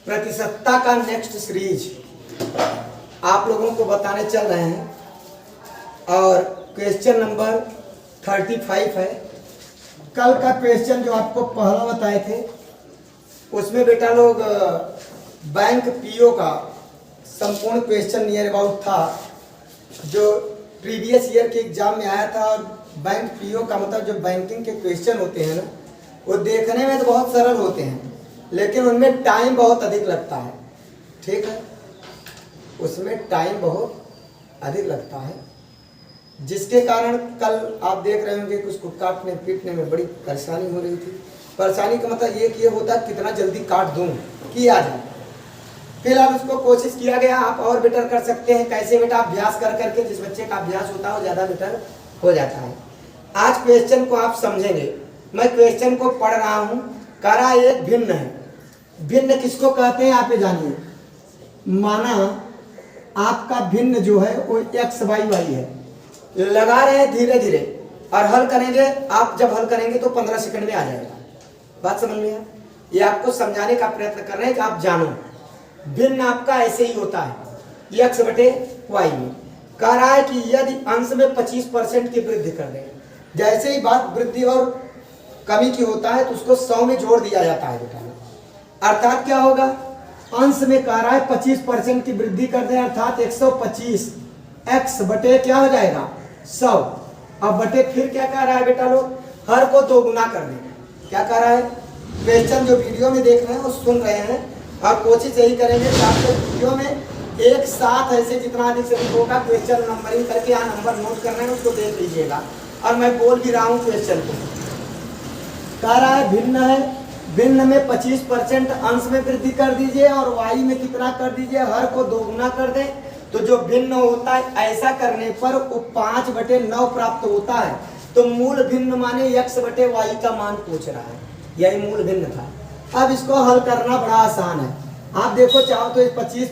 प्रतिशतता का next series आप लोगों को बताने चल रहे हैं और क्वेश्चन नंबर 35 है। कल का क्वेश्चन जो आपको पहला बताए थे उसमें बेटा लोग बैंक पीओ का संपूर्ण क्वेश्चन नियर अबाउट था जो प्रीवियस ईयर के एग्जाम में आया था। और बैंक पीओ का मतलब जो बैंकिंग के क्वेश्चन होते हैं ना, वो देखने में तो बहुत सरल होते हैं लेकिन उनमें टाइम बहुत अधिक लगता है। ठीक है, उसमें टाइम बहुत अधिक लगता है, जिसके कारण कल आप देख रहे होंगे कुछ को काटने पीटने में बड़ी परेशानी हो रही थी। परेशानी का मतलब ये होता है कितना जल्दी काट दूं कि आ जाए। फिलहाल उसको कोशिश किया गया, आप और बेटर कर सकते हैं। कैसे बेटा, अभ्यास कर करके जिस बच्चे का अभ्यास होता है वो ज़्यादा बेटर हो जाता है। आज क्वेश्चन को आप समझेंगे। मैं क्वेश्चन को पढ़ रहा हूँ। कह रहा एक भिन्न है। भिन्न किसको कहते हैं आप ये जानिए। माना आपका भिन्न जो है वो एक्स वाई वाई है, लगा रहे हैं धीरे धीरे और हल करेंगे। आप जब हल करेंगे तो 15 सेकंड में आ जाएगा। बात समझ में आया? ये आपको समझाने का प्रयत्न कर रहे हैं कि आप जानो। भिन्न आपका ऐसे ही होता है एक्स बटे वाई में। कह रहा है कि यदि अंश में 25% की वृद्धि कर दें, जैसे ही बात वृद्धि और कमी की होता है तो उसको 100 में जोड़ दिया जाता है बेटा। अर्थात क्या होगा, अंश में कह रहा है 25% की वृद्धि कर दें अर्थात 125 एक्स बटे क्या हो जाएगा 100। अब बटे फिर क्या कह रहा है बेटा लोग, हर को 2 गुना कर दें। क्या कह रहा है, क्वेश्चन जो वीडियो में देख रहे हैं वो सुन रहे हैं और कोशिश यही करेंगे कि आपके वीडियो में एक साथ ऐसे जितना अधिक से अधिक होगा क्वेश्चन नंबरिंग करके यहाँ नंबर नोट करना है उसको देख लीजिएगा। और मैं बोल भी रहा हूँ क्वेश्चन को। कह रहा है भिन्न है, भिन्न में 25% अंश में वृद्धि कर दीजिए और वाई में कितना कर दीजिए, हर को 2 गुना कर दें। तो जो भिन्न होता है ऐसा करने पर वो 5/9 प्राप्त होता है। तो मूल भिन्न माने एक्स बटे वाई का मान पूछ रहा है, यही मूल भिन्न था। अब इसको हल करना बड़ा आसान है। आप देखो चाहो तो 25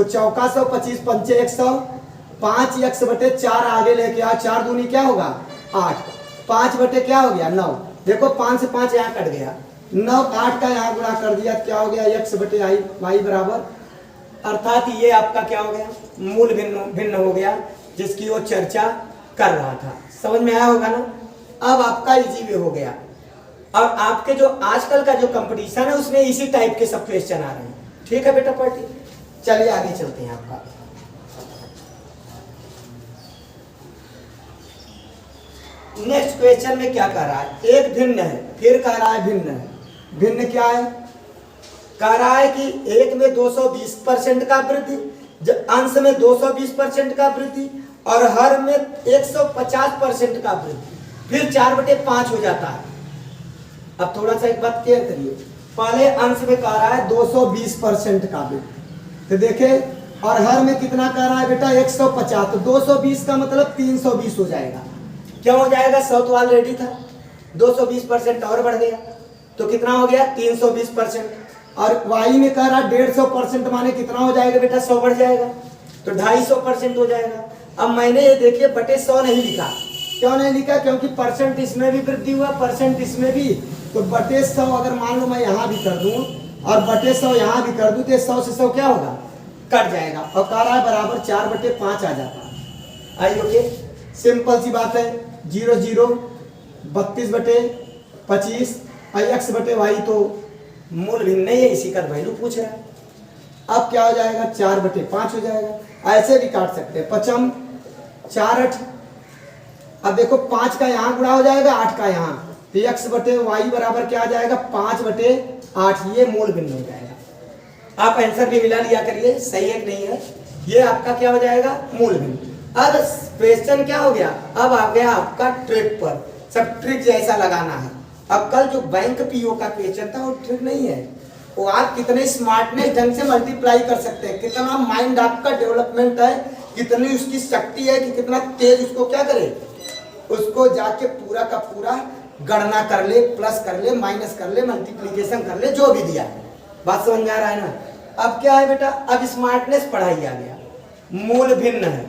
चौका 100 25 पंचे 100 5 एक्स बटे 4 आगे लेके आओ। 4 दूनी क्या होगा 8, 5 बटे क्या हो गया 9। देखो 5 से 5 यहाँ कट गया, 9 8 का यहाँ गुणा कर दिया, क्या हो गया एक्स बटे वाई बराबर। अर्थात ये आपका क्या हो गया, मूल भिन्न हो गया जिसकी वो चर्चा कर रहा था। समझ में आया होगा ना। अब आपका इजी वे हो गया। और आपके जो आजकल का जो कंपटीशन है उसमें इसी टाइप के सब क्वेश्चन आ रहे हैं। ठीक है बेटा पार्टी, चलिए आगे चलते हैं। आपका नेक्स्ट क्वेश्चन में क्या कह रहा है, एक भिन्न है, फिर कह रहा है भिन्न है। भिन्न क्या है, कह रहा है कि एक में 220% का वृद्धि, अंश में 220% का वृद्धि और हर में 150% का वृद्धि, फिर 4/5 हो जाता है। अब थोड़ा सा एक बात क्लियर करिए। पहले अंश में कह रहा है 220% का वृद्धि, तो देखे, और हर में कितना कह रहा है बेटा 150। तो 220 का मतलब 320 हो जाएगा। क्या हो जाएगा, 100 तो ऑलरेडी था, 220% और बढ़ गया तो कितना हो गया 320%। और वाई में कह रहा 150% माने कितना हो जाएगा बेटा 100 बढ़ जाएगा तो 250% हो जाएगा। अब मैंने ये देखिए बटे 100 नहीं लिखा। क्यों नहीं लिखा, क्योंकि परसेंट इसमें भी वृद्धि हुआ, परसेंट इसमें भी। तो बटे 100 अगर मान लो मैं यहाँ भी कर दूं और बटे 100 यहाँ भी कर दूं तो 100 से 100 क्या होगा कट जाएगा और कह रहा है बराबर 4/5 आ जाता है। आई ओके, सिंपल सी बात है। 0 0 32/25 और एक्स बटे वाई तो मूल भिन्न नहीं है, इसी का वैल्यू पूछ रहा है। अब क्या हो जाएगा 4/5 हो जाएगा। ऐसे भी काट सकते हैं, 5 4 8। अब देखो 5 का यहाँ गुणा हो जाएगा 8 का यहाँ, तो एक्स बटे वाई बराबर क्या आ जाएगा 5/8। ये मूल भिन्न हो जाएगा। आप आंसर भी मिला लिया करिए, सही है कि नहीं है। ये आपका क्या हो जाएगा मूल भिन्न। अब क्वेश्चन क्या हो गया, अब आ गया आपका ट्रिक पर। सब ट्रिक जैसा लगाना है। अब कल जो बैंक पीओ का क्वेश्चन था वो ट्रिक नहीं है, वो आप कितने स्मार्टनेस ढंग से मल्टीप्लाई कर सकते हैं, कितना माइंड आपका डेवलपमेंट है, कितनी उसकी शक्ति है कि कितना तेज उसको क्या करे, उसको जाके पूरा का पूरा गणना कर ले, प्लस कर ले, माइनस कर ले, मल्टीप्लीकेशन कर ले, जो भी दिया है। बात समझ में आ रहा है ना। अब क्या है बेटा, अब स्मार्टनेस पढ़ाई आ गया। मूल भिन्न है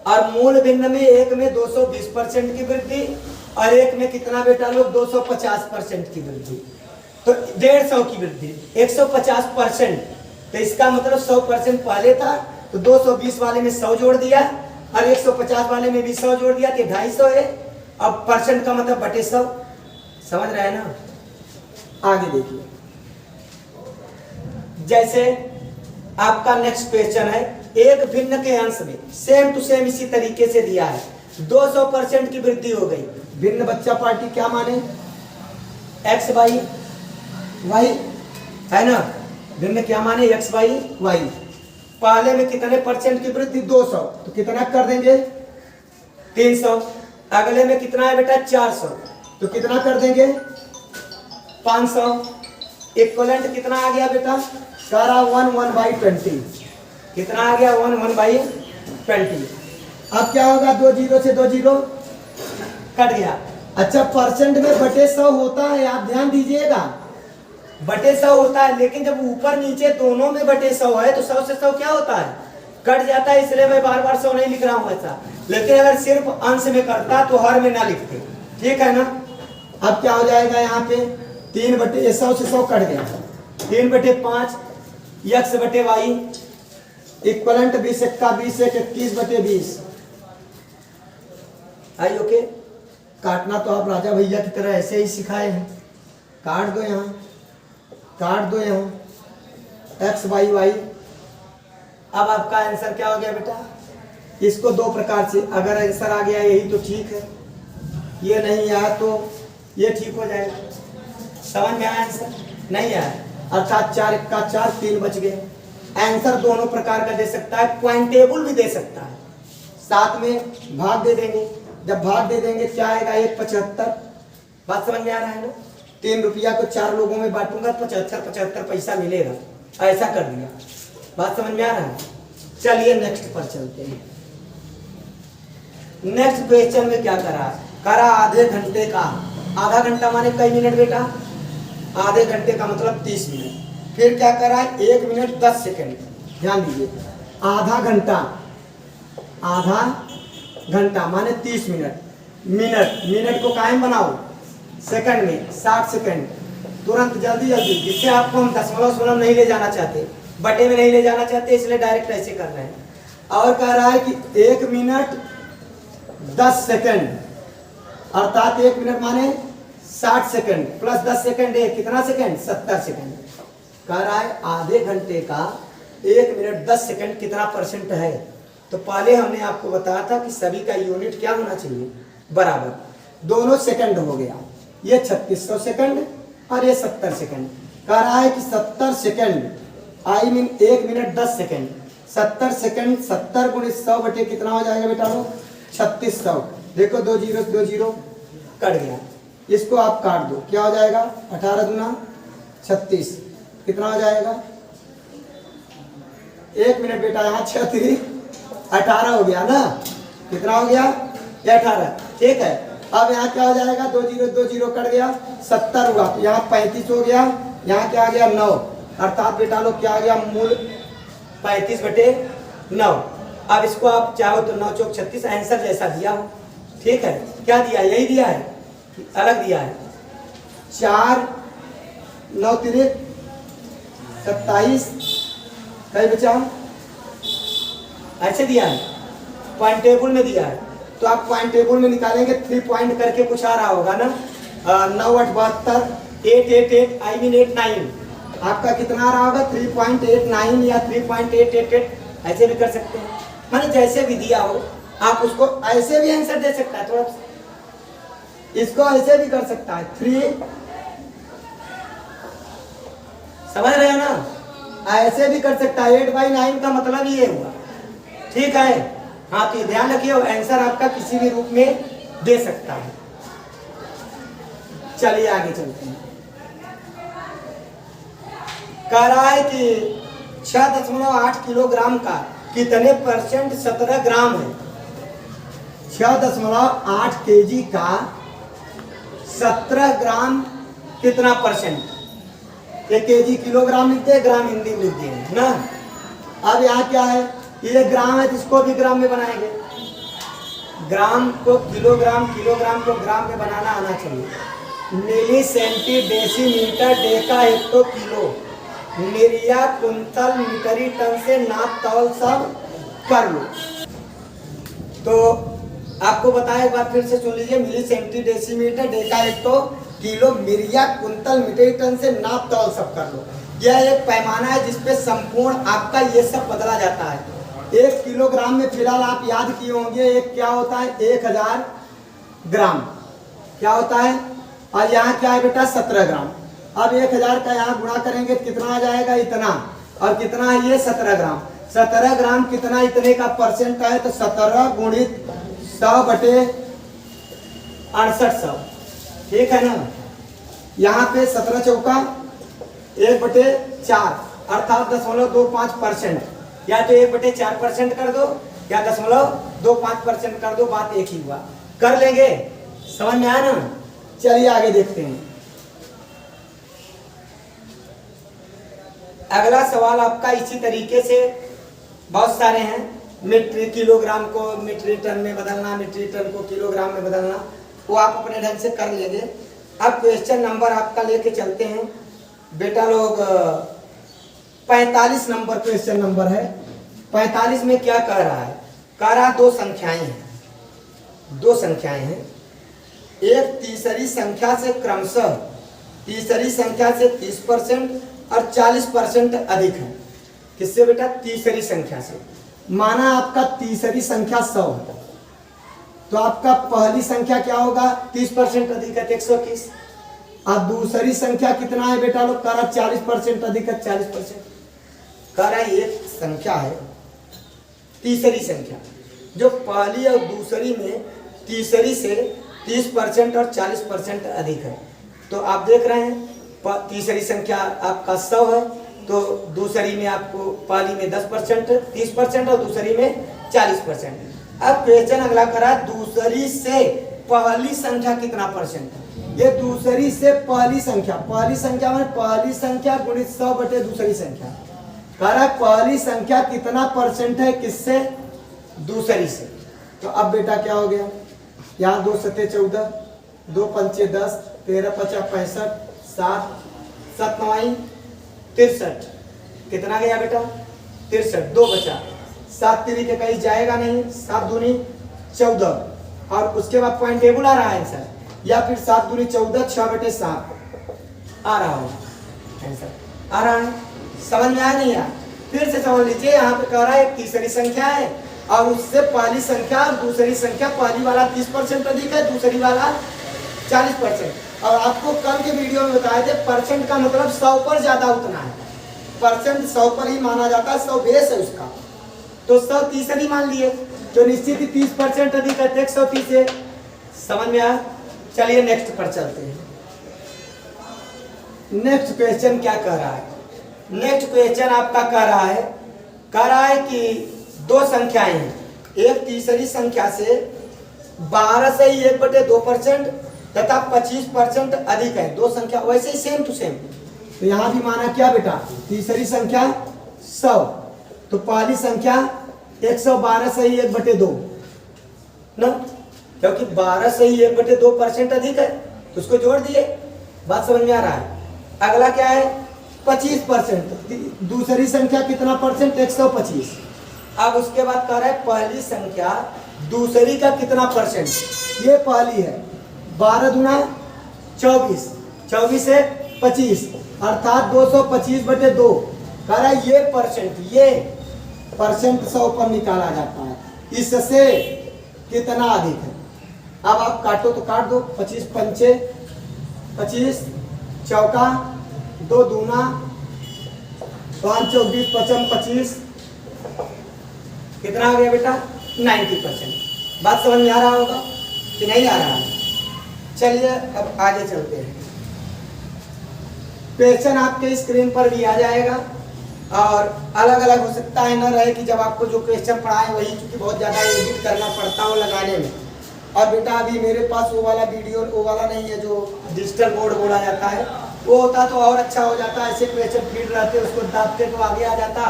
और मूल भिन्न में एक में 220% की वृद्धि और एक में कितना बेटा लोग 250% की वृद्धि। तो 150 की वृद्धि 150%। तो इसका मतलब 100% पहले था, तो 220 वाले में 100 जोड़ दिया और 150 वाले में भी 100 जोड़ दिया, तो 250 है। अब परसेंट का मतलब बटे 100। समझ रहे हैं ना। आगे देखिए, जैसे आपका नेक्स्ट क्वेश्चन है, एक भिन्न के अंश में सेम टू सेम इसी तरीके से दिया है, 200% की वृद्धि हो गई। भिन्न बच्चा पार्टी क्या माने, एक्स बाई वाई है ना। भिन्न क्या माने, एक्स बाई वाई। पहले में कितने परसेंट की वृद्धि, 200, तो कितना कर देंगे 300। अगले में कितना है बेटा 400, तो कितना कर देंगे 500। इक्वलेंट कितना आ गया बेटा, सारा 1/20। कितना आ गया 1/20। अब क्या होगा, 2 जीरो से 2 जीरो कट गया। अच्छा, परसेंट में बटे 100 होता है, आप ध्यान दीजिएगा, बटे 100 होता है, लेकिन जब ऊपर नीचे दोनों में बटे 100 है तो 100 से 100 क्या होता है, कट जाता है। इसलिए मैं बार बार 100 नहीं लिख रहा हूं ऐसा, लेकिन अगर सिर्फ अंश में करता तो हर में ना लिखते, ठीक है ना। अब क्या हो जाएगा यहाँ पे, 3/100 से 100 कट गया, 3/5 एक्स बटे वाई इक्वलेंट 20 का 20 21/20। आई ओके। काटना तो आप राजा भैया की तरह ऐसे ही सिखाए हैं, काट दो यहाँ, काट दो यहाँ, एक्स बाई वाई। अब आपका आंसर क्या हो गया बेटा, इसको दो प्रकार से, अगर आंसर आ गया यही तो ठीक है, ये नहीं आया तो ये ठीक हो जाएगा। समझ में आया आंसर, नहीं आया अर्थात 4 1 का 4, 3 बच गए। आंसर दोनों प्रकार का दे सकता है, पॉइंट टेबल भी दे सकता है, साथ में भाग दे देंगे। जब भाग दे देंगे क्या आएगा, 1/75। बात समझ में आ रहा है ना। 3 रुपया को 4 लोगों में बांटूंगा, 75 पैसा मिलेगा, ऐसा कर दिया। बात समझ में आ रहा है। चलिए नेक्स्ट पर चलते हैं। नेक्स्ट क्वेश्चन में क्या करा आधे घंटे का। आधा घंटा माने कई मिनट बेटा, आधे घंटे का मतलब 30 मिनट। फिर क्या करा, 1 मिनट 10 सेकंड। ध्यान दीजिए, आधा घंटा माने 30 मिनट। मिनट को कायम बनाओ सेकंड में, 60 सेकंड। तुरंत जल्दी जल्दी, जिससे आपको हम दशमलव शून्य नहीं ले जाना चाहते, बटे में नहीं ले जाना चाहते, इसलिए डायरेक्ट ऐसे कर रहे हैं। और कह रहा है कि 1 मिनट 10 सेकंड, अर्थात 1 मिनट माने 60 सेकंड प्लस 10 सेकंड है कितना सेकंड, 70 सेकंड। कह रहा है आधे घंटे का 1 मिनट 10 सेकंड कितना परसेंट है। तो पहले हमने आपको बताया था कि सभी का यूनिट क्या होना चाहिए, बराबर। दोनों सेकंड हो गया, ये 3600 सेकंड और ये 70 सेकंड। कह रहा है कि 70 second I mean 1 minute 10 second, 70 second 70 गुणित 100 बटे कितना हो जाएगा बेटा लोग, 3600। देखो 2 जीरो कट गया, इसको आप काट दो, क्या हो जाएगा 18 दूना 36, कितना हो जाएगा 1 मिनट बेटा, यहाँ 36 18 हो गया ना, कितना हो गया ये 18, ठीक है। अब यहाँ क्या हो जाएगा, 2 जीरो कट गया, 70 हुआ, तो यहाँ 35 हो गया, यहाँ क्या आ गया 9, अर्थात बेटा लोग क्या आ गया मूल 35/9। अब इसको आप चाहो तो 9 चौक 36 आंसर जैसा दिया हो, ठीक है। क्या दिया, यही दिया है, अलग दिया है। 4 9 3 27 कई बचा, ऐसे दिया है, पॉइंट टेबल में दिया है। तो आप पॉइंट टेबल में निकालेंगे, 3 पॉइंट करके कुछ आ रहा होगा ना, 9 8 72 888 आई मीन 89, आपका कितना आ रहा होगा 3.89 या 3.888, ऐसे भी कर सकते हैं। माने जैसे भी दिया हो आप उसको ऐसे भी आंसर दे सकता है, थोड़ा इसको ऐसे भी कर सकता है 3, समझ रहे हो ना, ऐसे भी कर सकता है 8/9 का मतलब ये हुआ, ठीक है। हाँ तो ध्यान रखिए, आंसर आपका किसी भी रूप में दे सकता है। चलिए आगे चलते हैं। कह रहा है कि 6.8 किलोग्राम का कितने परसेंट 17 ग्राम है। 6.8 केजी का 17 ग्राम कितना परसेंट, ये केजी किलोग्राम लिखते हैं, ग्राम हिंदी में लिखते हैं ना। अब यहाँ क्या है, ये ग्राम है, इसको भी ग्राम में बनाएंगे, ग्राम को किलोग्राम, किलोग्राम को ग्राम में बनाना आना चाहिए। Milli centi decimetre deca hecto kilo निर्या कुंतल मीटरी टन से नाप तौल सब कर लो। तो आपको बताया एक बार फिर से सुन लीजिए, milli centi decimetre deca hecto kilo myria कुंतल मीटरी टन से नाप तौल सब कर लो। यह एक पैमाना है जिसपे संपूर्ण आपका ये सब बदला जाता है। 1 किलोग्राम में फिलहाल आप याद किए होंगे एक क्या होता है 1000 ग्राम क्या होता है, और यहाँ क्या है बेटा 17 ग्राम। अब 1000 का यहाँ गुणा करेंगे तो कितना आ जाएगा इतना, और कितना है ये 17 ग्राम। 17 ग्राम कितना इतने का परसेंट है, तो 17 गुणित 100 बटे 6800, ठीक है ना। यहाँ पे 17 चौका 1/4 अर्थात 0.25%, या तो 1/4% कर दो या 0.25% कर दो, बात एक ही हुआ। कर लेंगे, समझ में आया ना। चलिए आगे देखते हैं। अगला सवाल आपका इसी तरीके से बहुत सारे हैं। मीट्रिक किलोग्राम को मीट्रिक टन में बदलना, मीट्रिक टन को किलोग्राम में बदलना, वो आप अपने ढंग से कर लेंगे। अब क्वेश्चन नंबर आपका लेके चलते हैं बेटा लोग। 45 नंबर क्वेश्चन नंबर है। 45 में क्या कह रहा है, कह रहा 2 संख्याएं हैं, 2 संख्याएं हैं। एक तीसरी संख्या से क्रमशः तीसरी संख्या से 30% और 40% अधिक है। किससे बेटा, तीसरी संख्या से। माना आपका तीसरी संख्या 100 है, तो आपका पहली संख्या क्या होगा 30% अधिक है 130, और दूसरी संख्या कितना है बेटा लोग, कह रहा 40% अधिक है 40%। कह रहा है एक संख्या है तीसरी संख्या जो पहली और दूसरी में तीसरी से 30% और 40% अधिक है। तो आप देख रहे हैं तीसरी संख्या आपका 100 है, तो दूसरी में आपको पहली में 10% 30% और दूसरी में 40%। अब क्वेश्चन अगला करा दूसरी से पहली संख्या कितना परसेंट है। ये दूसरी से पहली संख्या में पहली संख्या गुणित 100 बटे दूसरी संख्या। करा पहली संख्या कितना परसेंट है किससे, दूसरी से। तो अब बेटा क्या हो गया, यहाँ 2 सत्ते 14, 2 पंचे 10, 13 पचा 65, 7 7 9 63, कितना गया बेटा 63, 2 बचा, 7 3 के कहीं जाएगा नहीं, 7 दूनी 14, और उसके बाद पॉइंट टेबल आ रहा है आंसर, या फिर 7 दूनी 14 6/7 आ रहा होगा आंसर, आ रहा है। समझ में आया नहीं यार, फिर से समझ लीजिए। यहाँ पे कह रहा है एक तीसरी संख्या है और उससे पहली संख्या और दूसरी संख्या, पहली वाला 30% अधिक है, दूसरी वाला 40%। और आपको कल के वीडियो में बताए थे परसेंट का मतलब 100 पर ज्यादा उतना है, परसेंट 100 पर ही माना जाता है, 100 बेस है उसका, तो 100 तीसरी मान लिए, तो निश्चित ही 30% अधिक है 130 है। समझ में आया। चलिए नेक्स्ट पर चलते हैं। नेक्स्ट क्वेश्चन क्या कह रहा है, नेक्स्ट क्वेश्चन आपका कह रहा है कि 2 संख्याएं हैं, एक तीसरी संख्या से 12 से ही 1/2% तथा 25% अधिक है। 2 संख्या वैसे ही सेम टू सेम। तो यहाँ भी माना क्या बेटा, तीसरी संख्या 100, तो पहली संख्या 112 से ही 1/2 ना, क्योंकि 12 से ही 1/2% अधिक है, तो उसको जोड़ दिए। बात समझ में आ रहा है। अगला क्या है 25%, दूसरी संख्या कितना परसेंट 125। अब उसके बाद कह रहा है पहली संख्या दूसरी का कितना परसेंट, ये पहली है 12 दूना 24, 24 से 25 अर्थात 225/2। कह रहा है ये परसेंट 100 पर निकाला जाता है, इससे कितना अधिक है। अब आप काटो तो काट दो, 25 पंचे 25, चौका 2 दूना 5 चौक 20 पचम 25, कितना आ गया बेटा 90%। बात समझ में आ रहा होगा कि नहीं आ रहा है। चलिए अब आगे चलते हैं। क्वेश्चन आपके स्क्रीन पर भी आ जाएगा और अलग अलग हो सकता है, न रहे कि जब आपको जो क्वेश्चन पढ़ाए वही, क्योंकि बहुत ज़्यादा एडिट करना पड़ता हो लगाने में। और बेटा अभी मेरे पास वो वाला वीडियो वो वाला नहीं है जो डिजिटल बोर्ड बोला जाता है, वो होता तो और अच्छा हो जाता। ऐसे क्वेश्चन फीड रहते, उसको दाबते तो आगे आ जाता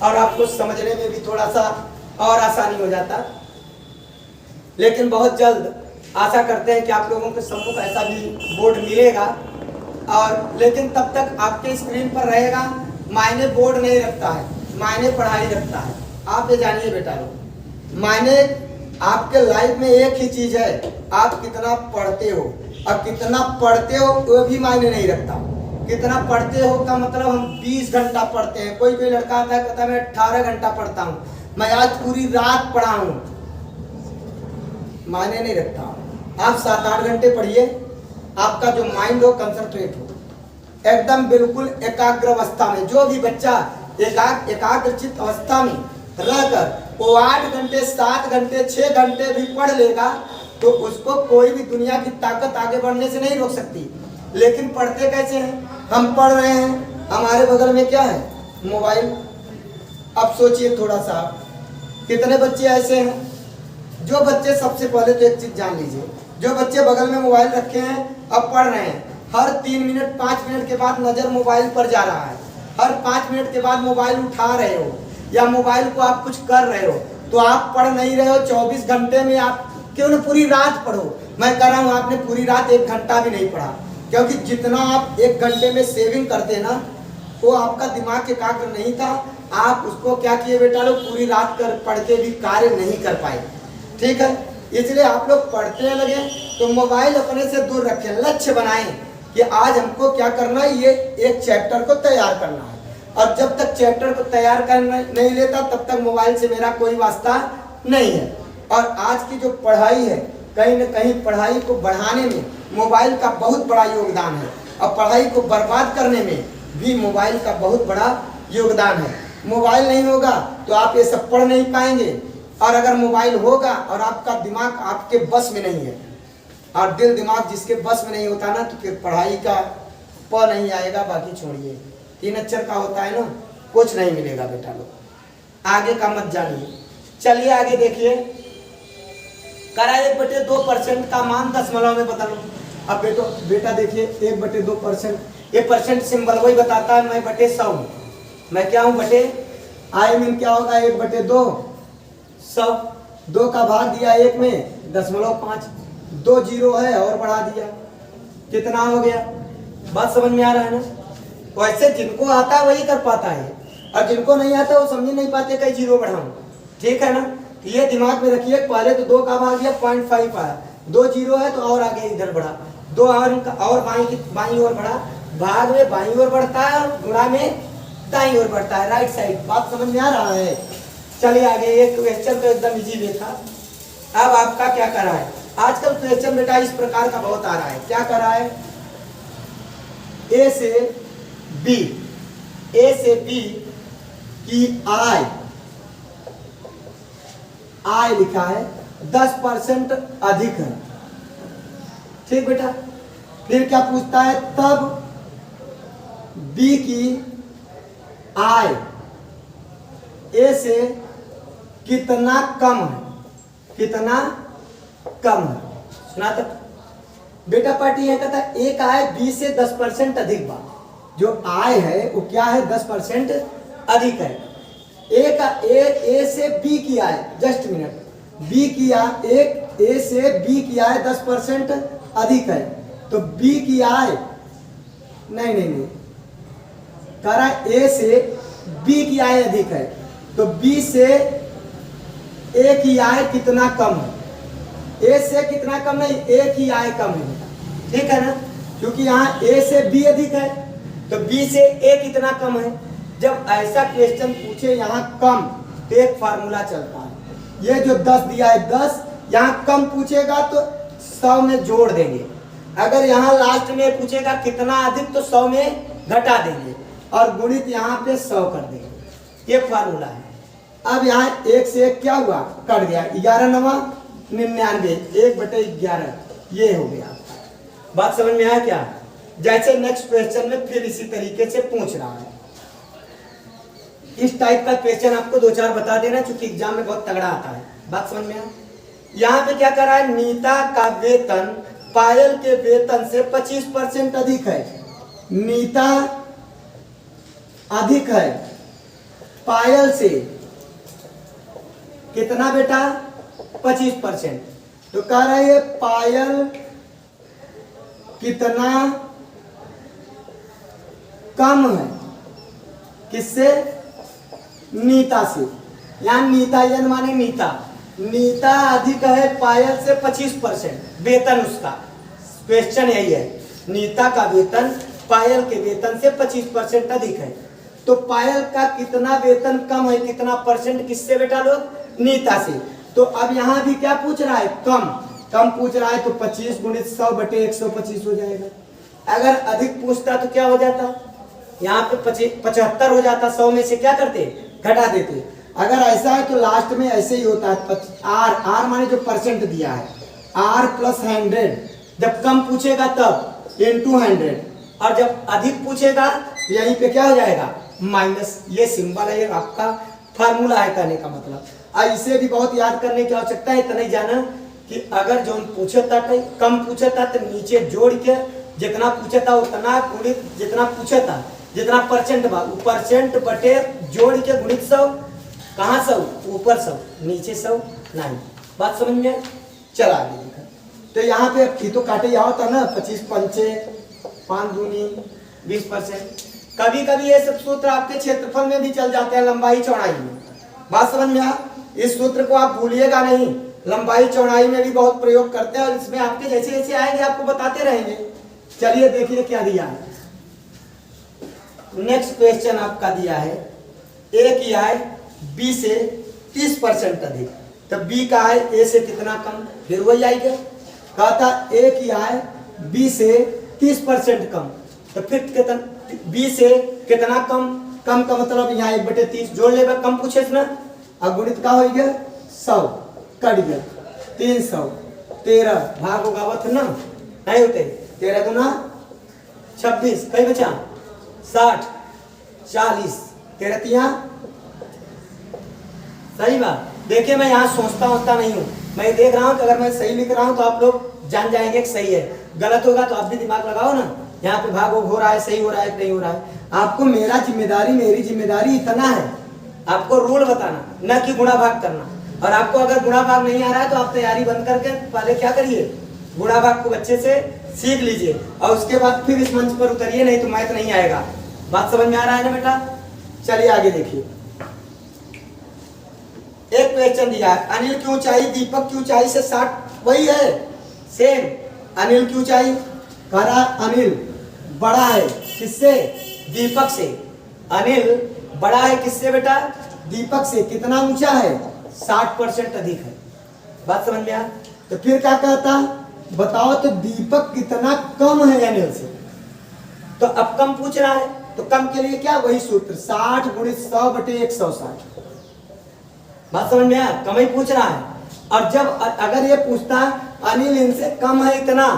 और आपको समझने में भी थोड़ा सा और आसानी हो जाता। लेकिन बहुत जल्द आशा करते हैं कि आप लोगों के सम्मुख ऐसा भी बोर्ड मिलेगा। और लेकिन तब तक आपके स्क्रीन पर रहेगा, मायने बोर्ड नहीं रखता है, मायने पढ़ाई रखता है। आप ये जानिए बेटा लोग, मायने आपके लाइफ में एक ही चीज है, आप कितना पढ़ते हो। और कितना पढ़ते हो वो भी मायने नहीं रखता। कितना पढ़ते हो का मतलब हम 20 घंटा पढ़ते हैं। कोई कोई लड़का आता है कहता है मैं 18 घंटा पढ़ता हूँ, मैं आज पूरी रात पढ़ा हूँ, मायने नहीं रखता। आप 7-8 घंटे पढ़िए, आपका जो माइंड हो कंसंट्रेट हो एकदम बिल्कुल एकाग्र अवस्था में। जो भी बच्चा एकाग्रचित अवस्था में रहकर वो 8 घंटे 7 घंटे 6 घंटे भी पढ़ लेगा तो उसको कोई भी दुनिया की ताकत आगे बढ़ने से नहीं रोक सकती। लेकिन पढ़ते कैसे हैं? हम पढ़ रहे हैं, हमारे बगल में क्या है? मोबाइल। अब सोचिए थोड़ा सा, कितने बच्चे ऐसे हैं जो बच्चे, सबसे पहले तो एक चीज जान लीजिए, जो बच्चे बगल में मोबाइल रखे हैं अब पढ़ रहे हैं, हर 3 मिनट 5 मिनट के बाद नजर मोबाइल पर जा रहा है, हर 5 मिनट के बाद मोबाइल उठा रहे हो या मोबाइल को आप कुछ कर रहे हो, तो आप पढ़ नहीं रहे हो। 24 घंटे में आप क्यों न पूरी रात पढ़ो। मैं कह रहा हूँ आपने पूरी रात 1 घंटा भी नहीं पढ़ा, क्योंकि जितना आप 1 घंटे में सेविंग करते ना, वो आपका दिमाग एकाग्र नहीं था। आप उसको क्या किए बेटा लोग, पूरी रात पढ़ के भी कार्य नहीं कर पाए। ठीक है, इसलिए आप लोग पढ़ते लगे तो मोबाइल अपने से दूर रखें। लक्ष्य बनाएं कि आज हमको क्या करना है, ये एक चैप्टर को तैयार करना है। और जब तक चैप्टर को तैयार करना नहीं लेता तब तक मोबाइल से मेरा कोई वास्ता नहीं है। और आज की जो पढ़ाई है, कहीं न कहीं पढ़ाई को बढ़ाने में मोबाइल का बहुत बड़ा योगदान है, और पढ़ाई को बर्बाद करने में भी मोबाइल का बहुत बड़ा योगदान है। मोबाइल नहीं होगा तो आप ये सब पढ़ नहीं पाएंगे, और अगर मोबाइल होगा और आपका दिमाग आपके बस में नहीं है, और दिल दिमाग जिसके बस में नहीं होता ना, तो फिर पढ़ाई का प नहीं आएगा, बाकी छोड़िए। 3 अक्षर का होता है ना, कुछ नहीं मिलेगा बेटा लोग। आगे का मत जानिए, चलिए आगे देखिए। करा 1/2% का मान दशमलव में बदलो। अब बेटा देखिए 1/2%, ये परसेंट सिंबल वही बताता है मैं बटे 100 हूँ। मैं क्या हूँ बटे, आई मीन क्या होगा 1/2 100। 2 का भाग दिया 1 में 0.5, 2 जीरो है और बढ़ा दिया, कितना हो गया? बात समझ में आ रहा है ना? वैसे जिनको आता है वही कर पाता है, और जिनको नहीं आता वो समझ नहीं पाते कई जीरो बढ़ाऊं। ठीक है ना? ये दिमाग में रखिए। पहले तो 2 का भाग दिया 0.5 आया, 2 जीरो है तो और आगे इधर बढ़ा, 2 और बाई ओर बढ़ा। भाग में बाई ओर बढ़ता है और गुणा में दाई ओर बढ़ता है, राइट साइड। बात समझ में आ रहा है? चलिए आगे। एक क्वेश्चन तो एकदम इजी वे था। अब आपका क्या कर रहा है आजकल क्वेश्चन बेटा इस प्रकार का बहुत आ रहा है। क्या कर रहा है? ए से बी की आय लिखा है 10% अधिक है। ठीक बेटा, फिर क्या पूछता है? तब बी की आय ए से कितना कम है, कितना कम है। सुना तक बेटा? पार्टी है कहता है एक आय बी से 10% अधिक बा। जो आय है वो क्या है? 10% अधिक है। ए से बी की आय, जस्ट मिनट, बी की आय, एक ए से बी की आय 10% अधिक है, तो बी की आय नहीं कह रहा है ए से बी की आय अधिक है, तो बी से ए की आय कितना कम है? ए से कितना कम नहीं, ए की आय कम है। ठीक है ना? क्योंकि यहाँ ए से बी अधिक है तो बी से ए कितना कम है। जब ऐसा क्वेश्चन पूछे यहाँ कम, तो एक फार्मूला चलता है। ये जो 10 दिया है 10, यहाँ कम पूछेगा तो 100 में जोड़ देंगे। अगर यहाँ लास्ट में पूछेगा कितना अधिक, तो 100 में घटा देंगे और गुणित यहाँ पे 100 कर देंगे। ये फार्मूला है। अब यहाँ 1 से 1 क्या हुआ? कट गया। 11 9 99, 1/11 ये हो गया। बात समझ में आया क्या? जैसे नेक्स्ट क्वेश्चन में फिर इसी तरीके से पूछ रहा है। इस टाइप का क्वेश्चन आपको 2-4 बता देना, क्योंकि एग्जाम में बहुत तगड़ा आता है। बात समझ में आया? यहाँ पे क्या कर रहा है? नीता का वेतन पायल के वेतन से 25% अधिक है। नीता अधिक है पायल से कितना बेटा? 25%। तो कह रहा है ये पायल कितना कम है किससे, नीता से। यहाँ नीता यन माने नीता, नीता अधिक है पायल से 25%, वेतन उसका, क्वेश्चन यही है, नीता का वेतन पायल के वेतन से 25% अधिक है। तो पायल का कितना वेतन कम है, कितना परसेंट, किससे बेटा लोग, नीता से। तो अब यहाँ भी क्या पूछ रहा है, कम, कम पूछ रहा है, तो 25 गुणित 100 बटे 125 हो जाएगा। अगर अधिक पूछता तो क्या हो जाता, यहाँ पे 75 हो जाता, 100 में से क्या करते, घटा देते। अगर ऐसा है तो लास्ट में ऐसे ही होता है, आर, आर माने जो परसेंट दिया है, आर प्लस 100, जब कम पूछेगा तब इनटू 100, और जब अधिक पूछेगा यहीं पे क्या हो जाएगा, माइनस। ये सिंबल है, आपका फार्मूला है कहने का मतलब। इसे भी बहुत याद करने की आवश्यकता है, इतना ही जाना कि अगर जो पूछे था कम पूछे था तो नीचे जोड़ के जितना पूछे था उतना गुणित, जितना पूछे था जितना परसेंट बा वो परसेंट बटे जोड़ के गुणित 100, कहाँ 100, ऊपर 100 नीचे 100 नहीं। बात समझ में, चला आगे देखा। तो यहाँ पे अब तो काटे यहाँ होता ना, 25 पंचे 5 दूनी 20%। कभी कभी ये सब सूत्र आपके क्षेत्रफल में भी चल जाते हैं, लंबाई चौड़ाई में। बात समझ में आ, इस सूत्र को आप भूलिएगा नहीं, लंबाई चौड़ाई में भी बहुत प्रयोग करते हैं, और इसमें आपके जैसे जैसे आएंगे आपको बताते रहेंगे। चलिए देखिए क्या दिया है। नेक्स्ट क्वेश्चन आपका दिया है, ए की आय बी से 30% अधिक, तो बी का आय ए से कितना कम, फिर वही आएगा। कहता ए की आय बी से 30% कम, तो फिर कितना, बी से कितना कम, कम का मतलब यहाँ 1/30 जोड़ लेगा, कम पूछे ना, अब गुणित का हो गया 100, कट गया 300, 13 भाग होगा वह ना, नहीं होते, 13 गुना 26, कई बचा 60, 40, 13 तिया, सही बात। देखिए मैं यहाँ सोचता नहीं हूँ, मैं देख रहा हूँ कि अगर मैं सही लिख रहा हूँ तो आप लोग जान जाएंगे कि सही है, गलत होगा तो आप भी दिमाग लगाओ ना, यहाँ पे भाग हो रहा है, सही हो रहा है नहीं हो रहा है। आपको मेरी जिम्मेदारी इतना है, आपको रूल बताना, न कि गुणा भाग करना। और आपको अगर गुणा भाग नहीं आ रहा है तो आप तैयारी बंद करके पहले क्या करिए, गुणा भाग को बच्चे से सीख लीजिए, और उसके बाद फिर इस मंच पर उतरिए, नहीं तो मैथ नहीं आएगा। बात समझ में आ रहा है ना बेटा। चलिए आगे देखिए, एक क्वेश्चन दिया है, अनिल की ऊंचाई दीपक की ऊंचाई से 60, वही है सेम। अनिल की ऊंचाई, करा अनिल बड़ा है किससे, दीपक से। अनिल बड़ा है किससे बेटा, दीपक से। कितना ऊंचा है, 60% अधिक है। बात समझ में आ, तो फिर क्या कहता, बताओ तो दीपक कितना कम है अनिल से। तो अब कम पूछ रहा है, तो कम के लिए क्या, वही सूत्र 60 गुणित 100 बटे 160। बात समझ में आ, कम ही पूछ रहा है। और जब अगर ये पूछता अनिल इनसे कम है इतना,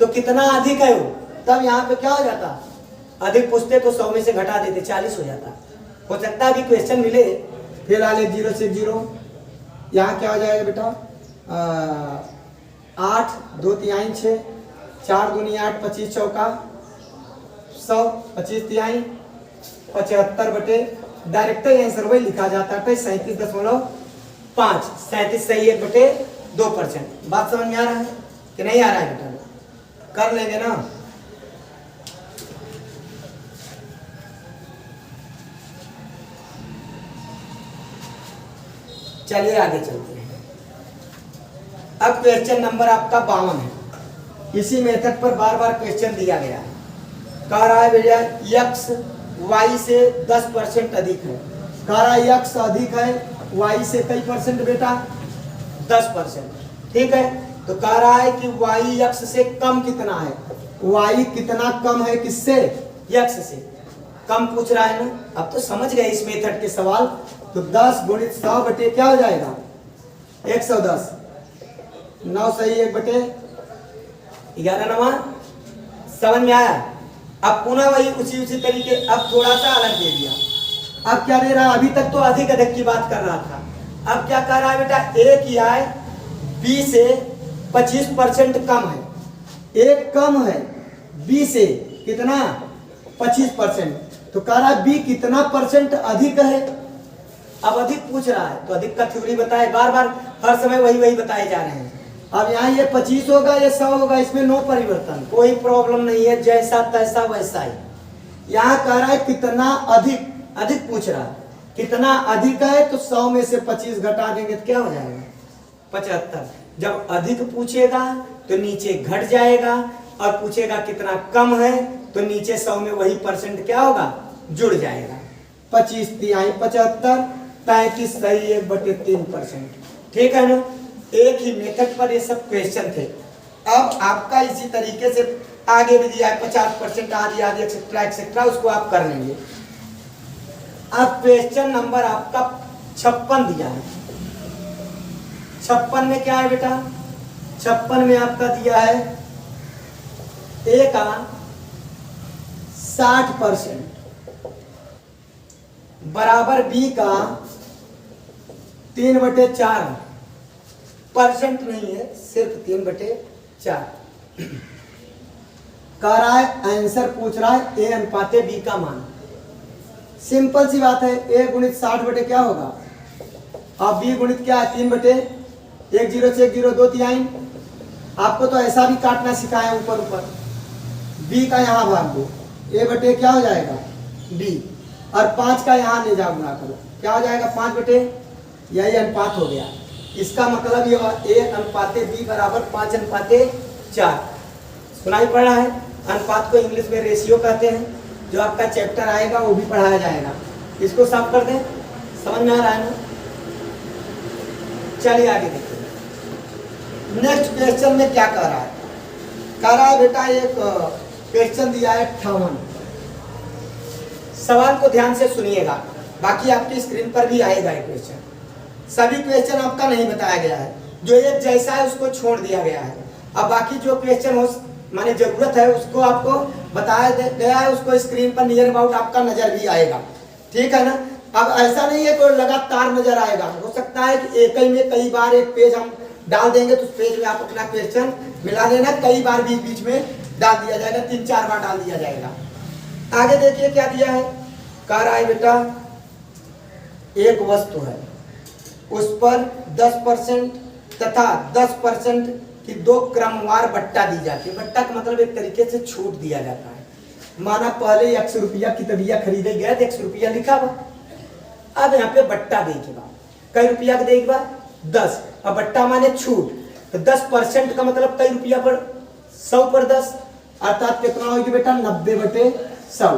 तो कितना अधिक है वो, तब यहाँ पे क्या हो जाता, अधिक पूछते तो 100 में से घटा देते 40 हो जाता। हो सकता है अभी क्वेश्चन मिले, फिलहाल 0 से 0, यहाँ क्या हो जाएगा बेटा, 8 2 तिहाई 6, 4 दूनी 8, 25 चौका 100, 25 तिहाई 75 बटे, डायरेक्ट आंसर वही लिखा जाता है 37.5, 37 सही 1/2%। बात समझ में आ रहा है कि नहीं आ रहा है बेटा, कर लेंगे ना। चलिए आगे चलते हैं। अब क्वेश्चन नंबर आपका 52 है। इसी मेथड पर बार बार क्वेश्चन दिया गया है। कह रहा है भैया x y से 10% अधिक है। कह रहा है x अधिक है y से कई परसेंट बेटा, 10%। ठीक है, तो कह रहा है कि y x से कम कितना है, y कितना कम है किससे, x से। कम पूछ रहा है ना, अब तो समझ गए इस मेथड के सवाल। तो 10 गुणित 100 बटे क्या हो जाएगा, 110, 9 सही 1/11 नवा। समझ में आया। अब पुनः वही उसी तरीके, अब थोड़ा सा अलग दे दिया। अब क्या दे रहा है, अभी तक तो अधिक अधिक की बात कर रहा था, अब क्या कर रहा है बेटा, ए की आय बी से 25% कम है। ए कम है बी से कितना, 25%। तो कह रहा है बी कितना परसेंट अधिक है। अब अधिक पूछ रहा है तो अधिक का थ्योरी बताए, बार बार हर समय वही बताए जा रहे हैं। अब यहाँ ये 25 होगा, ये 100 होगा, इसमें नो परिवर्तन, कोई प्रॉब्लम नहीं है, जैसा तैसा वैसा ही। यहाँ कह रहा है कितना अधिक, अधिक पूछ रहा है, कितना अधिक है तो 100 में से 25 घटा देंगे तो क्या हो जाएगा 75। जब अधिक पूछेगा तो नीचे घट जाएगा, और पूछेगा कितना कम है तो नीचे 100 में वही परसेंट क्या होगा, जुड़ जाएगा। 25 तिहाई 75, 33 सही 1/3%। ठीक है ना। एक ही मेथड पर ये सब क्वेश्चन थे। अब आपका इसी तरीके से आगे भी दिया है 50% आदि आदि एक्सेट्रा एक्सेट्रा, उसको आप कर लेंगे। अब क्वेश्चन नंबर आपका 56 दिया है। 56 में क्या है बेटा, 56 में आपका दिया है A का 60% बराबर B का 3/4, परसेंट नहीं है, सिर्फ 3/4। कह रहा है, आंसर पूछ रहा है A अनुपाते B का मान। सिंपल सी बात है, A गुणित 60 बटे क्या होगा, अब B गुणित क्या है 3/1 0 से 1 0 2 तिहाई। आपको तो ऐसा भी काटना सिखाया ऊपर ऊपर, B का यहाँ भाग दो, A बटे क्या हो जाएगा B, और 5 का यहाँ ले जाओ गुणा करो, क्या हो जाएगा 5 यही अनुपात हो गया। इसका मतलब ये A अनुपाते B बराबर 5/4। सुनाई पड़ रहा है। अनुपात को इंग्लिश में रेशियो कहते हैं, जो आपका चैप्टर आएगा वो भी पढ़ाया जाएगा। इसको साफ कर दें, समझ में आ रहा है ना। चलिए आगे देखते हैं। नेक्स्ट क्वेश्चन में क्या कह रहा है, कह रहा है बेटा एक क्वेश्चन दिया है 58। सवाल को ध्यान से सुनिएगा, बाकी आपकी स्क्रीन पर भी आएगा ये क्वेश्चन। सभी क्वेश्चन आपका नहीं बताया गया है, जो एक जैसा है उसको छोड़ दिया गया है। अब बाकी जो क्वेश्चन हो माने जरूरत है उसको आपको बताया गया है, उसको स्क्रीन पर नियर अबाउट आपका नजर भी आएगा। ठीक है ना। अब ऐसा नहीं है कि लगातार नजर आएगा, हो सकता है कि एक ही में कई बार एक पेज हम डाल देंगे तो उस पेज में आप अपना क्वेश्चन मिला देना, कई बार बीच बीच में डाल दिया जाएगा, 3-4 बार डाल दिया जाएगा। आगे देखिए क्या दिया है, कह रहा है बेटा एक वस्तु है, उस पर 10% तथा 10% की 2 क्रमवार बट्टा दी जाती है। बट्टा का मतलब एक तरीके से छूट दिया जाता है। माना पहले 100 रुपया की तबिया खरीदे गए तो 100 रुपया लिखा हुआ, अब यहाँ पे बट्टा दे के बाद कई रुपया का देगा 10, अब बट्टा माने छूट, तो 10% का मतलब कई रुपया पर 100 पर 10, अर्थात कितना होगी बेटा 90/100।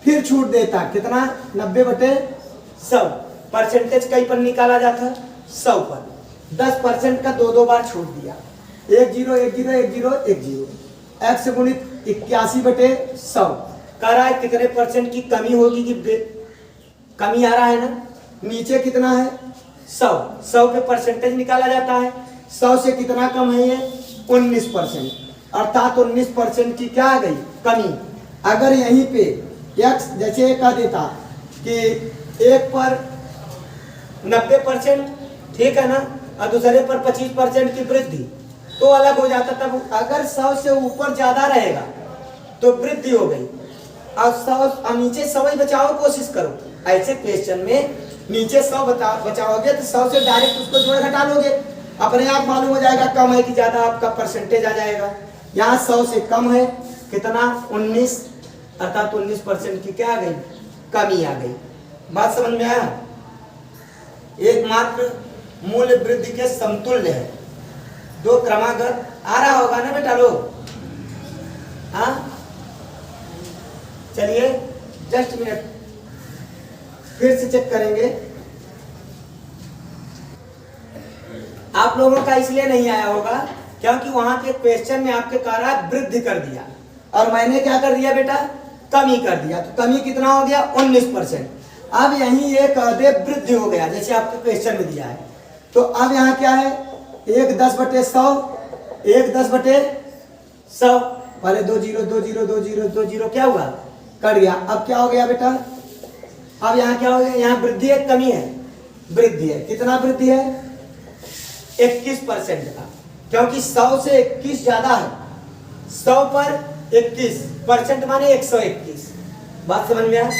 फिर छूट देता कितना 90/100, परसेंटेज कई पर निकाला जाता 100 पर, 10% का 2 बार छूट दिया, 1 0 1 0 1 0 1 0, x गुणित 81/100। कह रहा है कितने परसेंट की कमी होगी, कि कमी आ रहा है ना, नीचे कितना है 100 पे परसेंटेज निकाला जाता है, 100 से कितना कम है ये 19%, अर्थात 19% की क्या आ गई कमी। अगर यहीं पे x जैसे कह देता कि एक पर 90%, ठीक है ना, और दूसरे पर 25% की वृद्धि, तो अलग हो जाता। तब अगर 100 से ऊपर ज्यादा रहेगा तो वृद्धि हो गई, और 100 नीचे 100 ही बचाओ, कोशिश करो। ऐसे क्वेश्चन में नीचे 100 बचाओगे तो 100 से डायरेक्ट उसको जोड़ घटा लोगे, अपने आप मालूम हो जाएगा कम है कि ज्यादा, आपका परसेंटेज आ जाएगा। यहाँ 100 से कम है कितना 19, अर्थात 19% की क्या आ गई कमी आ गई। बात समझ में आया। एकमात्र मूल्य वृद्धि के समतुल्य है, 2 क्रमागत आ रहा होगा ना बेटा लोग। हाँ चलिए जस्ट मिनट फिर से चेक करेंगे। आप लोगों का इसलिए नहीं आया होगा क्योंकि वहां के क्वेश्चन में आपके कह रहा है वृद्धि कर दिया, और मैंने क्या कर दिया बेटा कमी कर दिया। तो कमी कितना हो गया 19%। अब यही ये कह दे वृद्धि हो गया, जैसे आपके क्वेश्चन में दिया है। तो अब यहाँ क्या है 1 10/100, 1 10/100, पहले 2 0 2 0 2 0 2 0 क्या हुआ कट गया। अब क्या हो गया बेटा, अब यहाँ क्या हो गया, यहाँ वृद्धि है कमी है, वृद्धि है। कितना वृद्धि है 21% का, क्योंकि 100 से 21 ज्यादा है, 100 पर 21% माने 121। बात समझ में आया।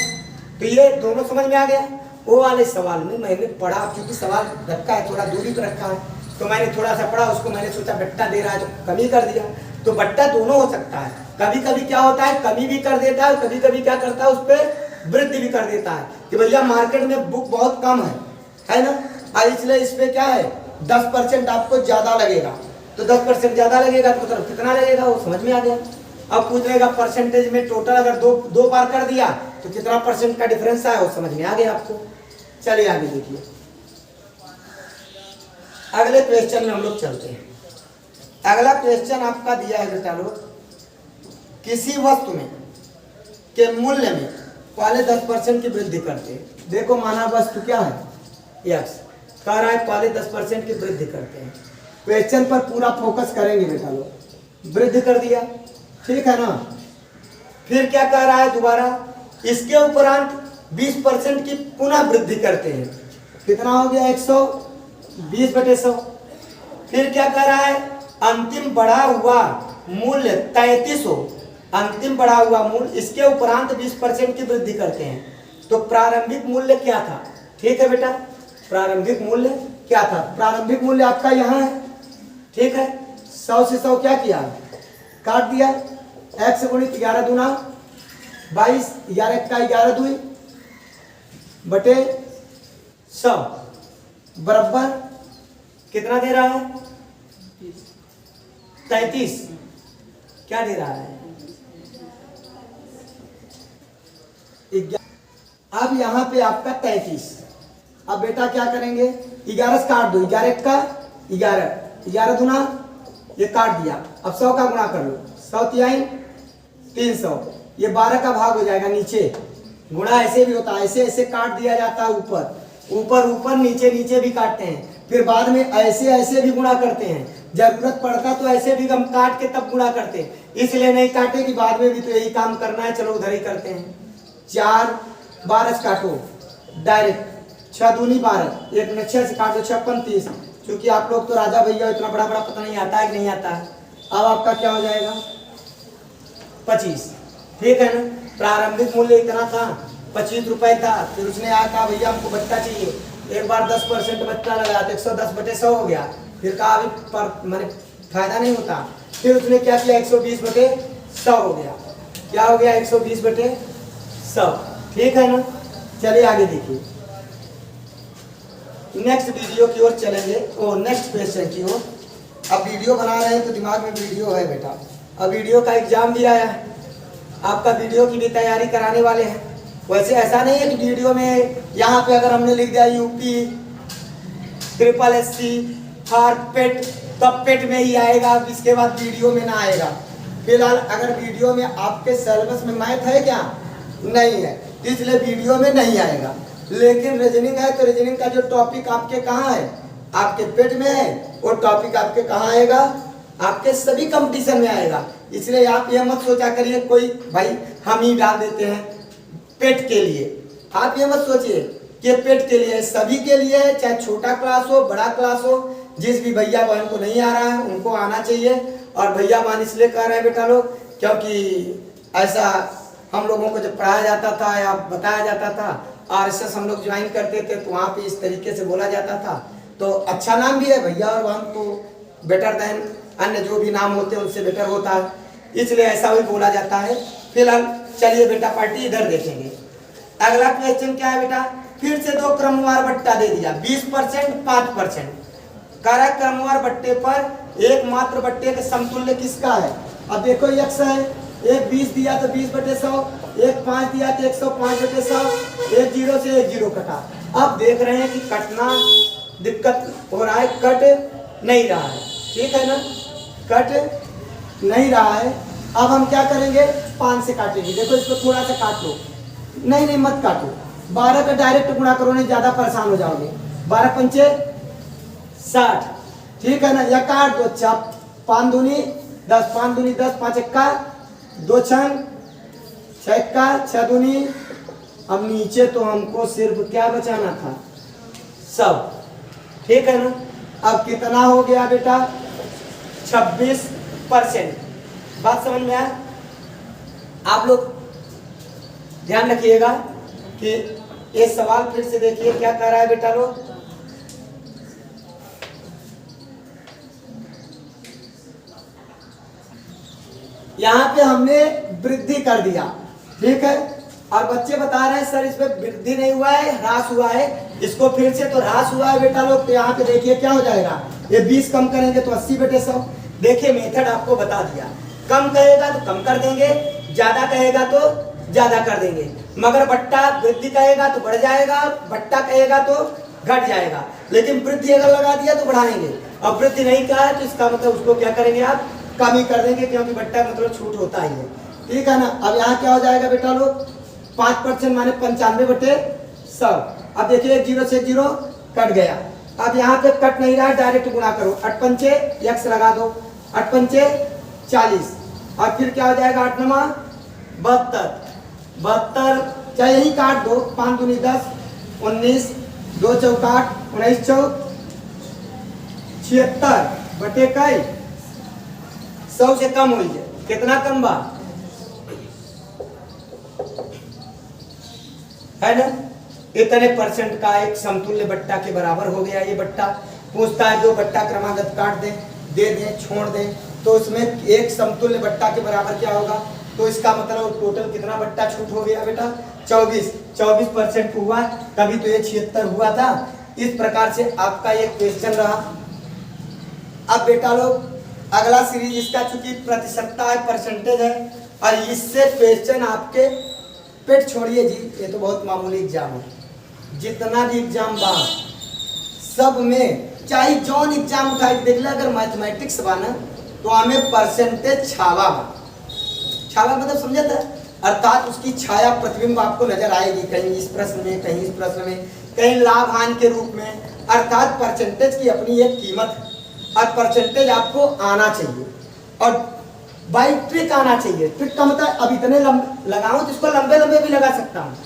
तो ये दोनों समझ में आ गया। वो वाले सवाल में मैंने पढ़ा, क्योंकि सवाल रखा है थोड़ा दूरी पर रखा है, तो मैंने थोड़ा सा पढ़ा, उसको मैंने सोचा बट्टा दे रहा है तो कमी कर दिया। तो बट्टा दोनों हो सकता है, कभी कभी क्या होता है कमी भी कर देता है, कभी कभी क्या करता है उस पर वृद्धि भी कर देता है कि भैया मार्केट में बुक बहुत कम है ना, और इसलिए इस पे क्या है 10% आपको ज्यादा लगेगा। तो 10% ज्यादा लगेगा तो मतलब कितना लगेगा वो समझ में आ गया। अब पूछेगा परसेंटेज में टोटल अगर दो बार कर दिया तो कितना परसेंट का डिफरेंस है वो समझ में आ गया आपको। चलिए आगे देखिए, अगले क्वेश्चन में हम लोग चलते हैं। अगला क्वेश्चन आपका दिया है बेटा लोग, किसी वस्तु में के मूल्य में पहले 10% की वृद्धि करते हैं। देखो माना वस्तु क्या है यक्स, कह रहा है पहले 10% की वृद्धि करते हैं। क्वेश्चन पर पूरा फोकस करेंगे बेटा लोग। वृद्धि कर दिया, ठीक है ना। फिर क्या कह रहा है दोबारा, इसके उपरांत 20% की पुनः वृद्धि करते हैं। कितना हो गया 120/100। फिर क्या कह रहा है, अंतिम बढ़ा हुआ मूल्य 33 हो, अंतिम बढ़ा हुआ मूल्य, इसके उपरांत 20% की वृद्धि करते हैं। तो प्रारंभिक मूल्य क्या था, ठीक है बेटा, प्रारंभिक मूल्य क्या था, प्रारंभिक मूल्य आपका यहाँ है, ठीक है। 100 से 100 क्या किया, काट दिया, x गुणित 11 दूना 22, 11 का 11 दूई बटे 100 बराबर कितना दे रहा है 33, क्या दे रहा है। अब यहाँ पे आपका 33। अब बेटा क्या करेंगे, 11 से काट दो, 11 का 11, 11 दूना ये काट दिया। अब 100 का गुणा कर लो, 100 तिहाई 300, ये 12 का भाग हो जाएगा नीचे। गुणा ऐसे भी होता है, ऐसे ऐसे काट दिया जाता है, ऊपर ऊपर ऊपर नीचे नीचे भी काटते हैं, फिर बाद में ऐसे ऐसे भी गुणा करते हैं। जरूरत पड़ता तो ऐसे भी हम काट के तब गुणा करते हैं, इसलिए नहीं काटे कि बाद में भी तो यही काम करना है, चलो उधर ही करते हैं। 4 12 से काटो डायरेक्ट, 6 दूनी 12, एक में 6 से काटो 6 35। क्योंकि आप लोग तो राजा भैया इतना बड़ा बड़ा पता नहीं आता है कि नहीं आता है। अब आपका क्या हो जाएगा 25, ठीक है ना। प्रारंभिक मूल्य इतना था 25 रुपए था, फिर उसने आया कहा भैया हमको बट्टा चाहिए, एक बार 10% बट्टा लगाया तो 110/100 हो गया। फिर कहा अभी पर मैंने फायदा नहीं होता, फिर उसने क्या किया 120/100 हो गया। क्या हो गया 120/100, ठीक है ना। चलिए आगे देखिए, नेक्स्ट वीडियो की ओर चलेंगे, और नेक्स्ट क्वेश्चन की ओर। अब वीडियो बना रहे हैं तो दिमाग में वीडियो है बेटा। अब वीडियो का एग्जाम भी आया है, आपका वीडियो की भी तैयारी कराने वाले हैं। वैसे ऐसा नहीं है कि वीडियो में यहाँ पे अगर हमने लिख दिया यूपी SSSC फॉर पेट तब पेट में ही आएगा, इसके बाद वीडियो में ना आएगा। फिलहाल अगर वीडियो में आपके सिलेबस में मैथ है क्या, नहीं है, इसलिए वीडियो में नहीं आएगा। लेकिन रीजनिंग है तो रीजनिंग का जो टॉपिक आपके कहाँ है, आपके पेट में है, वो टॉपिक आपके कहाँ आएगा, आपके सभी कंपटीशन में आएगा। इसलिए आप ये मत सोचा करिए कोई भाई हम ही डाल देते हैं पेट के लिए, आप ये मत सोचिए कि पेट के लिए, सभी के लिए है, चाहे छोटा क्लास हो बड़ा क्लास हो। जिस भी भैया बहन को नहीं आ रहा है उनको आना चाहिए। और भैया बहन इसलिए कह रहे हैं बेटा लोग क्योंकि ऐसा हम लोगों को जब पढ़ाया जाता था या बताया जाता था, RSS हम लोग ज्वाइन करते थे तो वहाँ पे इस तरीके से बोला जाता था। तो अच्छा नाम भी है भैया और बहन को, बेटर देन अन्य जो भी नाम होते हैं उनसे बेटर होता है, इसलिए ऐसा भी बोला जाता है। फिलहाल चलिए बेटा पार्टी इधर देखेंगे। अगला क्वेश्चन क्या है बेटा, फिर से 2 क्रमवार बट्टा दे दिया, 20% 5%। कारक क्रमवार बट्टे पर एकमात्र बट्टे के समतुल्य किसका है। अब देखो x है, एक 20 दिया तो 20/100, एक 5 दिया तो 105/100, एक 0 से एक 0 कटा। अब देख रहे हैं कि कटना दिक्कत हो रहा है, कट नहीं रहा है, ठीक है ना, कट नहीं रहा है। अब हम क्या करेंगे 5 से काटेंगे। देखो इसको थोड़ा सा काट लो, नहीं मत काटो, 12 का डायरेक्ट गुणा करो, नहीं ज्यादा परेशान हो जाओगे। 12 पंचे 60, ठीक है ना, या काट दो, 5 दूनी 10, 5 दूनी 10, 5 एक्का 2 छंग 6 एक्का 6 दूनी। अब नीचे तो हमको सिर्फ क्या बचाना था 100, ठीक है ना। अब कितना हो गया बेटा 26%। बात समझ में आया। आप लोग ध्यान रखिएगा कि ये सवाल फिर से देखिए क्या कह रहा है बेटा लोग। यहाँ पे हमने वृद्धि कर दिया, ठीक है। और बच्चे बता रहे हैं सर इसमें वृद्धि नहीं हुआ है, ह्रास हुआ है। इसको फिर से तो ह्रास हुआ है बेटा लोग, तो यहाँ पे देखिए क्या हो जाएगा, ये 20 कम करेंगे तो 80 बटे 100। देखिए मेथड आपको बता दिया, कम कहेगा तो कम कर देंगे, ज्यादा कहेगा तो ज्यादा कर देंगे। मगर बट्टा वृद्धि कहेगा तो बढ़ जाएगा, बट्टा कहेगा तो घट जाएगा। लेकिन वृद्धि अगर लगा दिया तो बढ़ाएंगे, और वृद्धि नहीं कहा है तो इसका मतलब उसको क्या करेंगे आप, कम ही कर देंगे, क्योंकि बट्टा मतलब छूट होता ही है, ठीक है ना। अब यहाँ क्या हो जाएगा बेटा लोग, 5% माने 95 बटे 100। अब देखिए 0 से 0 कट गया। अब यहाँ पे कट नहीं रहा है, डायरेक्ट गुणा करो, 8 पंचे x लगा दो, 8 पंचे 40, और फिर क्या हो जाएगा 8 नमा 72, चाहे यही काट दो, 5 दूनी 10, 19, 2 चौका 8, 19 चौक 76 बटे कई 100 से कम हुई है, कितना कम बा है ना। इतने परसेंट का एक समतुल्य बट्टा के बराबर हो गया ये बट्टा। पूछता है दो बट्टा क्रमागत काट दे, दे दे, छोड़ दे, तो उसमें एक समतुल्य बट्टा के बराबर क्या होगा, तो इसका मतलब टोटल कितना बट्टा छूट हो गया बेटा, 24% हुआ, तभी तो ये 76 हुआ था। इस प्रकार से आपका ये क्वेश्चन रहा। अब बेटा लोग अगला सीरीज इसका चूंकि प्रतिशतता है, परसेंटेज है, और इससे क्वेश्चन आपके पेट छोड़िए जी, ये तो बहुत मामूली एग्जाम है। जितना भी एग्जाम बा सब में, चाहे जौन एग्जाम उठा के देख ले, अगर मैथमेटिक्स बा ना तो हमें परसेंटेज छावा बा, छावा मतलब समझे था, अर्थात उसकी छाया प्रतिबिंब आपको नजर आएगी, कहीं इस प्रश्न में, कहीं इस प्रश्न में, कहीं लाभ हानि के रूप में। अर्थात परसेंटेज की अपनी एक कीमत है, और परसेंटेज आपको आना चाहिए, और बाई ट्रिक आना चाहिए। ट्रिक का मतलब अब इतने लगाऊं तो इसको लंबे लंबे भी लगा सकता हूँ,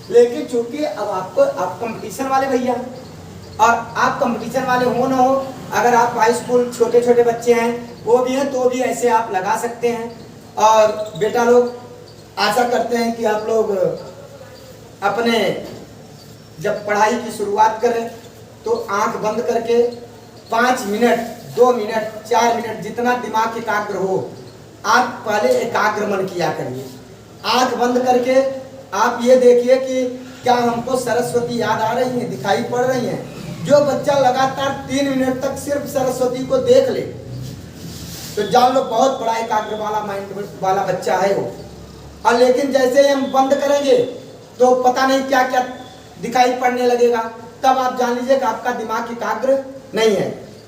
लेकिन चूंकि अब आपको, आप कंपटीशन वाले भैया, और आप कंपटीशन वाले हो ना हो, अगर आप हाई स्कूल छोटे छोटे बच्चे हैं वो भी हैं तो भी ऐसे आप लगा सकते हैं। और बेटा लोग आशा करते हैं कि आप लोग अपने जब पढ़ाई की शुरुआत करें तो आंख बंद करके 5 मिनट, 2 मिनट, 4 मिनट, जितना दिमाग एकाग्र हो, आप पहले एकाग्र मन किया करिए। आंख बंद करके आप ये देखिए कि क्या हमको सरस्वती याद आ रही है, दिखाई पड़ रही है। जो बच्चा लगातार 3 मिनट तक सिर्फ सरस्वती को देख ले तो जान लो बहुत बड़ा एकाग्र वाला माइंड वाला बच्चा है वो। और लेकिन जैसे ही हम बंद करेंगे तो पता नहीं क्या क्या दिखाई पड़ने लगेगा, तब आप जान लीजिए कि आपका दिमाग एकाग्र नहीं है।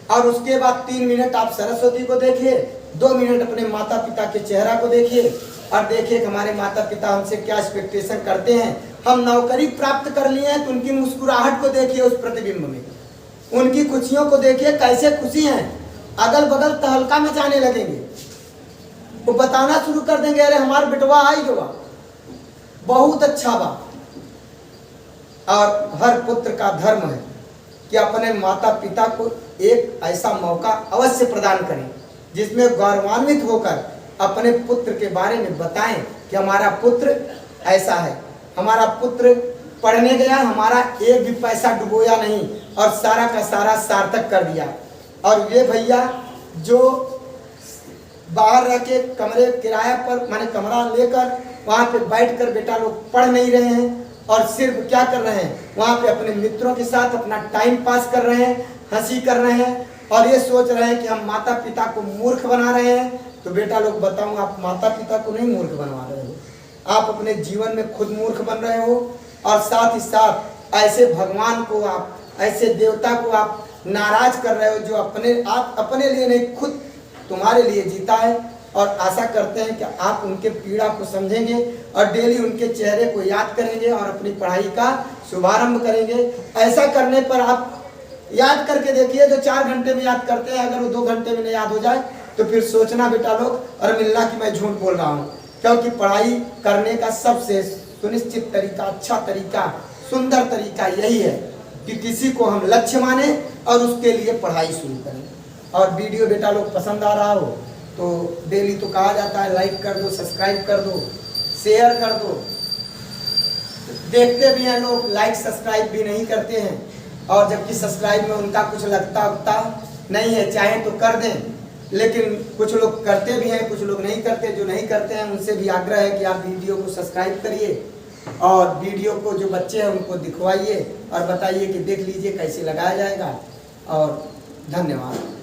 और उसके बाद 3 मिनट आप सरस्वती को देखिए, 2 मिनट अपने माता पिता के चेहरा को देखिए, और देखिए कि हमारे माता पिता हमसे क्या एक्सपेक्टेशन करते हैं। हम नौकरी प्राप्त कर लिए हैं तो उनकी मुस्कुराहट को देखिए, उस प्रतिबिंब में उनकी खुशियों को देखिए, कैसे खुशी हैं, अगल बगल तहलका में जाने लगेंगे, वो बताना शुरू कर देंगे, अरे हमारा बेटवा आई जो बहुत अच्छा बा। और हर पुत्र का धर्म है कि अपने माता पिता को एक ऐसा मौका अवश्य प्रदान करें जिसमें गौरवान्वित होकर अपने पुत्र के बारे में बताएं कि हमारा पुत्र ऐसा है, हमारा पुत्र पढ़ने गया, हमारा एक भी पैसा डुबोया नहीं और सारा का सारा सार्थक कर दिया। और ये भैया जो बाहर रह के कमरे किराया पर, माने कमरा लेकर वहाँ पे बैठकर बेटा लोग पढ़ नहीं रहे हैं, और सिर्फ क्या कर रहे हैं, वहाँ पे अपने मित्रों के साथ अपना टाइम पास कर रहे हैं, हंसी कर रहे हैं, और ये सोच रहे हैं कि हम माता पिता को मूर्ख बना रहे हैं। तो बेटा लोग बताऊं, आप माता पिता को नहीं मूर्ख बनवा रहे हो, आप अपने जीवन में खुद मूर्ख बन रहे हो, और साथ ही साथ ऐसे भगवान को आप, ऐसे देवता को आप नाराज कर रहे हो जो आप अपने लिए नहीं, खुद तुम्हारे लिए जीता है। और आशा करते हैं कि आप उनके पीड़ा को समझेंगे और डेली उनके चेहरे को याद करेंगे और अपनी पढ़ाई का शुभारंभ करेंगे। ऐसा करने पर आप याद करके देखिए, जो 4 घंटे में याद करते हैं, अगर वो 2 घंटे में नहीं याद हो जाए तो फिर सोचना बेटा लोग और मिलना कि मैं झूठ बोल रहा हूँ। क्योंकि पढ़ाई करने का सबसे सुनिश्चित तरीका, अच्छा तरीका, सुंदर तरीका यही है कि किसी को हम लक्ष्य माने और उसके लिए पढ़ाई शुरू करें। और वीडियो बेटा लोग पसंद आ रहा हो तो डेली तो कहा जाता है लाइक कर दो, सब्सक्राइब कर दो, शेयर कर दो। देखते भी हैं लोग, लाइक सब्सक्राइब भी नहीं करते हैं, और जबकि सब्सक्राइब में उनका कुछ लगता उगता नहीं है, चाहे तो कर दें, लेकिन कुछ लोग करते भी हैं, कुछ लोग नहीं करते। जो नहीं करते हैं उनसे भी आग्रह है कि आप वीडियो को सब्सक्राइब करिए और वीडियो को जो बच्चे हैं उनको दिखवाइए और बताइए कि देख लीजिए कैसे लगाया जाएगा। और धन्यवाद।